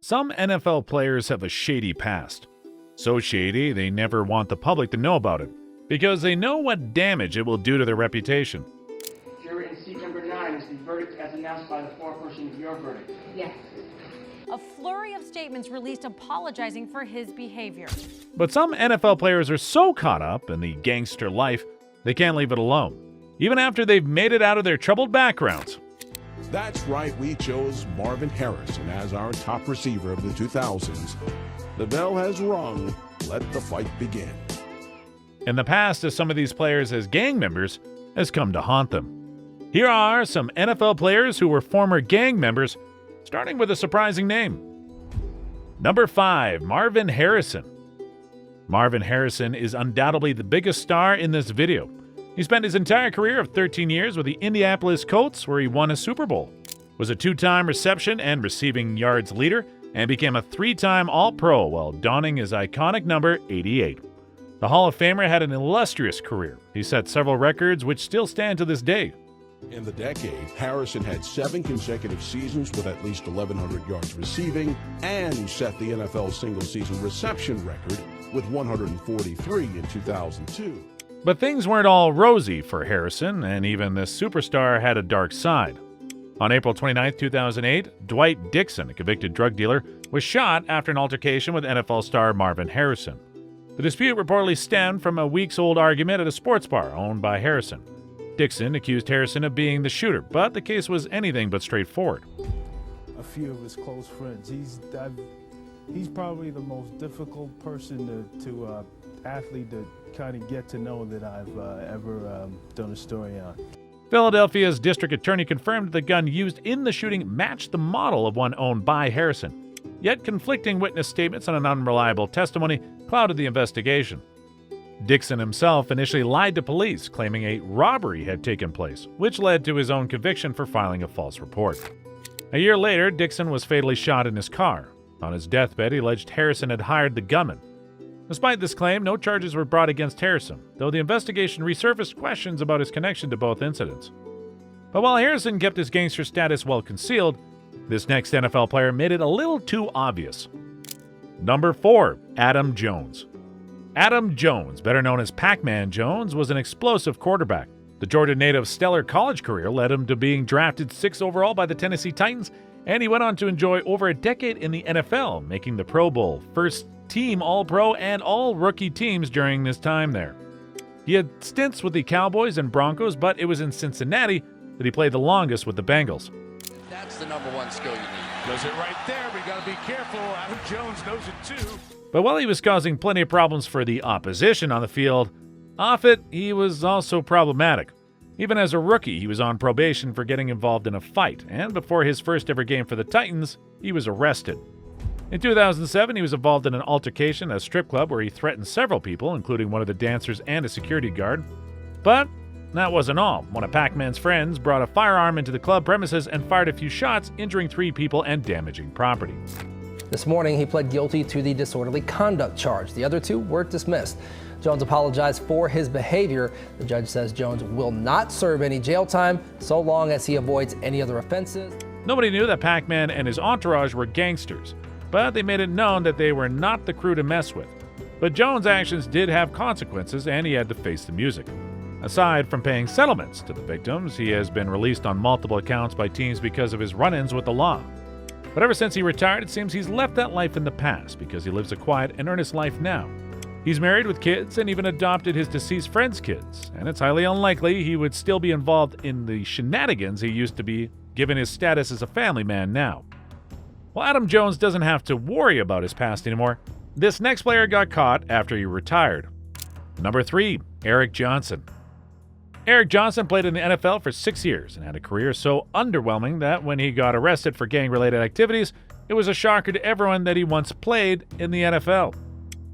Some NFL players have a shady past. So shady, they never want the public to know about it, because they know what damage it will do to their reputation. Juror in seat number 9 is the verdict as announced by the foreperson of your verdict. Yes. A flurry of statements released apologizing for his behavior. But some NFL players are so caught up in the gangster life, they can't leave it alone, even after they've made it out of their troubled backgrounds. That's right, we chose Marvin Harrison as our top receiver of the 2000s. The bell has rung. Let the fight begin. In the past of some of these players as gang members has come to haunt them. Here are some NFL players who were former gang members, starting with a surprising name. Number 5, Marvin Harrison. Marvin Harrison is undoubtedly the biggest star in this video. He spent his entire career of 13 years with the Indianapolis Colts, where he won a Super Bowl, was a 2-time reception and receiving yards leader, and became a 3-time All-Pro while donning his iconic number 88. The Hall of Famer had an illustrious career. He set several records which still stand to this day. In the decade, Harrison had 7 consecutive seasons with at least 1,100 yards receiving and set the NFL single-season reception record with 143 in 2002. But things weren't all rosy for Harrison, and even this superstar had a dark side. On April 29, 2008, Dwight Dixon, a convicted drug dealer, was shot after an altercation with NFL star Marvin Harrison. The dispute reportedly stemmed from a weeks-old argument at a sports bar owned by Harrison. Dixon accused Harrison of being the shooter, but the case was anything but straightforward. A few of his close friends. He's probably the most difficult person to athlete to kind of get to know that I've ever done a story on. Philadelphia's district attorney confirmed that the gun used in the shooting matched the model of one owned by Harrison. Yet conflicting witness statements and an unreliable testimony clouded the investigation. Dixon himself initially lied to police, claiming a robbery had taken place, which led to his own conviction for filing a false report. A year later, Dixon was fatally shot in his car. On his deathbed, he alleged Harrison had hired the gunman. Despite this claim, no charges were brought against Harrison, though the investigation resurfaced questions about his connection to both incidents. But while Harrison kept his gangster status well concealed, this next NFL player made it a little too obvious. Number 4, Adam Jones. Adam Jones, better known as Pac-Man Jones, was an explosive quarterback. The Georgia native's stellar college career led him to being drafted 6th overall by the Tennessee Titans, and he went on to enjoy over a decade in the NFL, making the Pro Bowl, first team All-Pro, and all rookie teams during this time there. He had stints with the Cowboys and Broncos, but it was in Cincinnati that he played the longest with the Bengals. That's the number 1 skill you need. Does it right there. We got to be careful. Adam Jones knows it too. But while he was causing plenty of problems for the opposition on the field, off it, he was also problematic. Even as a rookie, he was on probation for getting involved in a fight, and before his first ever game for the Titans, he was arrested. In 2007, he was involved in an altercation at a strip club where he threatened several people, including one of the dancers and a security guard. But that wasn't all. One of Pac-Man's friends brought a firearm into the club premises and fired a few shots, injuring 3 people and damaging property. This morning, he pled guilty to the disorderly conduct charge. The other 2 were dismissed. Jones apologized for his behavior. The judge says Jones will not serve any jail time so long as he avoids any other offenses. Nobody knew that Pac-Man and his entourage were gangsters, but they made it known that they were not the crew to mess with. But Jones' actions did have consequences, and he had to face the music. Aside from paying settlements to the victims, he has been released on multiple accounts by teams because of his run-ins with the law. But ever since he retired, it seems he's left that life in the past because he lives a quiet and earnest life now. He's married with kids and even adopted his deceased friend's kids, and it's highly unlikely he would still be involved in the shenanigans he used to be, given his status as a family man now. Well, Adam Jones doesn't have to worry about his past anymore. This next player got caught after he retired. Number 3, Eric Johnson. Eric Johnson played in the NFL for 6 years and had a career so underwhelming that when he got arrested for gang-related activities, it was a shocker to everyone that he once played in the NFL.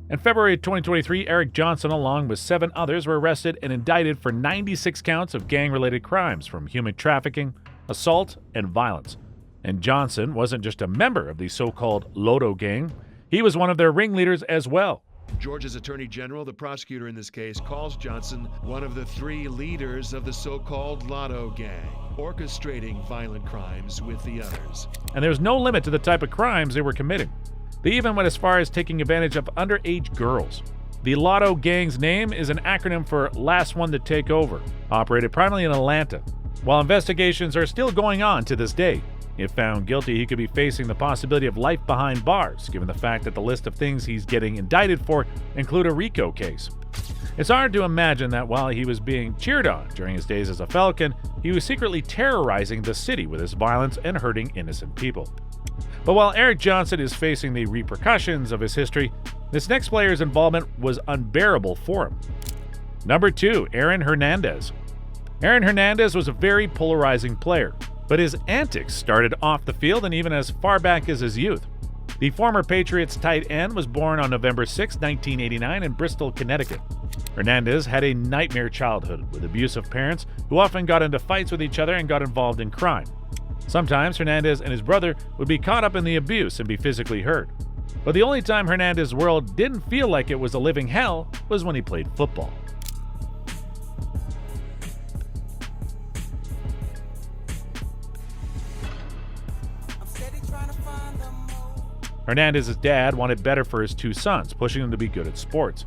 In February 2023, Eric Johnson, along with 7 others, were arrested and indicted for 96 counts of gang-related crimes, from human trafficking, assault, and violence. And Johnson wasn't just a member of the so-called Lodo gang, he was one of their ringleaders as well. Georgia's Attorney General, the prosecutor in this case, calls Johnson one of the 3 leaders of the so-called Lotto gang. orchestrating violent crimes with the others. And there's no limit to the type of crimes they were committing. They even went as far as taking advantage of underage girls. The Lotto Gang's name is an acronym for Last One to Take Over, operated primarily in Atlanta. While investigations are still going on to this day, if found guilty, he could be facing the possibility of life behind bars, given the fact that the list of things he's getting indicted for include a RICO case. It's hard to imagine that while he was being cheered on during his days as a Falcon, he was secretly terrorizing the city with his violence and hurting innocent people. But while Eric Johnson is facing the repercussions of his history, this next player's involvement was unbearable for him. Number 2, Aaron Hernandez. Aaron Hernandez was a very polarizing player, but his antics started off the field and even as far back as his youth. The former Patriots tight end was born on November 6, 1989 in Bristol, Connecticut. Hernandez had a nightmare childhood with abusive parents who often got into fights with each other and got involved in crime. Sometimes Hernandez and his brother would be caught up in the abuse and be physically hurt. But the only time Hernandez's world didn't feel like it was a living hell was when he played football. Hernandez's dad wanted better for his 2 sons, pushing them to be good at sports.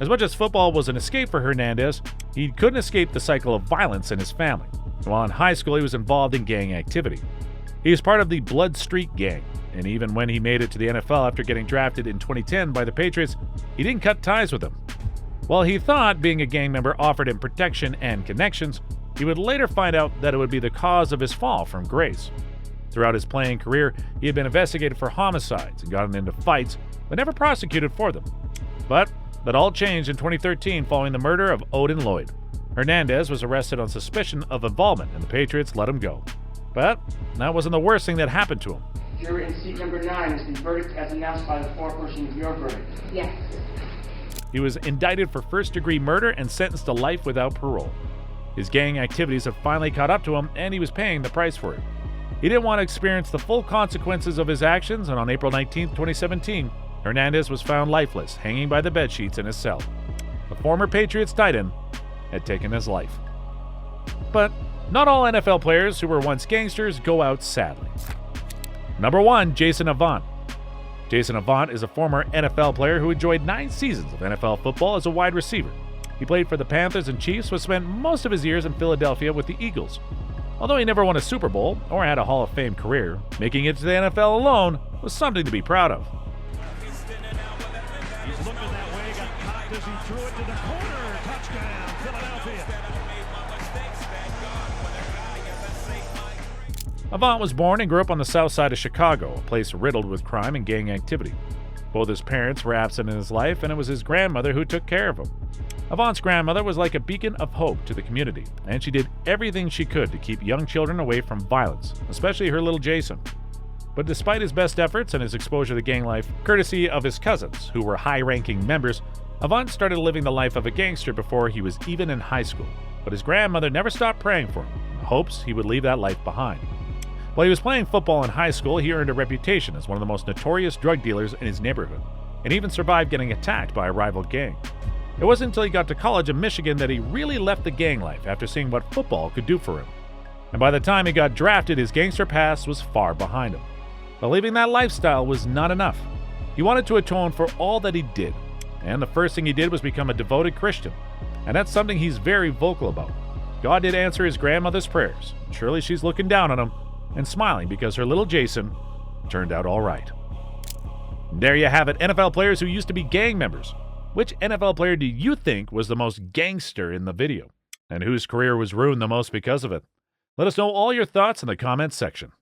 As much as football was an escape for Hernandez, he couldn't escape the cycle of violence in his family. While in high school, he was involved in gang activity. He was part of the Blood Streak gang, and even when he made it to the NFL after getting drafted in 2010 by the Patriots, he didn't cut ties with them. While he thought being a gang member offered him protection and connections, he would later find out that it would be the cause of his fall from grace. Throughout his playing career, he had been investigated for homicides and gotten into fights, but never prosecuted for them. But that all changed in 2013 following the murder of Odin Lloyd. Hernandez was arrested on suspicion of involvement, and the Patriots let him go. But that wasn't the worst thing that happened to him. Juror in seat number 9 is the verdict as announced by the foreperson of your verdict. Yes. He was indicted for first-degree murder and sentenced to life without parole. His gang activities had finally caught up to him, and he was paying the price for it. He didn't want to experience the full consequences of his actions, and on April 19, 2017, Hernandez was found lifeless, hanging by the bedsheets in his cell. The former Patriots tight end had taken his life. But not all NFL players who were once gangsters go out sadly. Number 1, Jason Avant. Jason Avant is a former NFL player who enjoyed 9 seasons of NFL football as a wide receiver. He played for the Panthers and Chiefs, but spent most of his years in Philadelphia with the Eagles. Although he never won a Super Bowl or had a Hall of Fame career, making it to the NFL alone was something to be proud of. He's looking that way, got caught as he threw it to the corner. Touchdown, Philadelphia. Avant was born and grew up on the south side of Chicago, a place riddled with crime and gang activity. Both his parents were absent in his life, and it was his grandmother who took care of him. Avant's grandmother was like a beacon of hope to the community, and she did everything she could to keep young children away from violence, especially her little Jason. But despite his best efforts and his exposure to gang life, courtesy of his cousins, who were high-ranking members, Avant started living the life of a gangster before he was even in high school. But his grandmother never stopped praying for him, in hopes he would leave that life behind. While he was playing football in high school, he earned a reputation as one of the most notorious drug dealers in his neighborhood, and even survived getting attacked by a rival gang. It wasn't until he got to college in Michigan that he really left the gang life after seeing what football could do for him. And by the time he got drafted, his gangster past was far behind him. But leaving that lifestyle was not enough. He wanted to atone for all that he did, and the first thing he did was become a devoted Christian. And that's something he's very vocal about. God did answer his grandmother's prayers. Surely she's looking down on him and smiling because her little Jason turned out all right. There you have it, NFL players who used to be gang members. Which NFL player do you think was the most gangster in the video? And whose career was ruined the most because of it? Let us know all your thoughts in the comments section.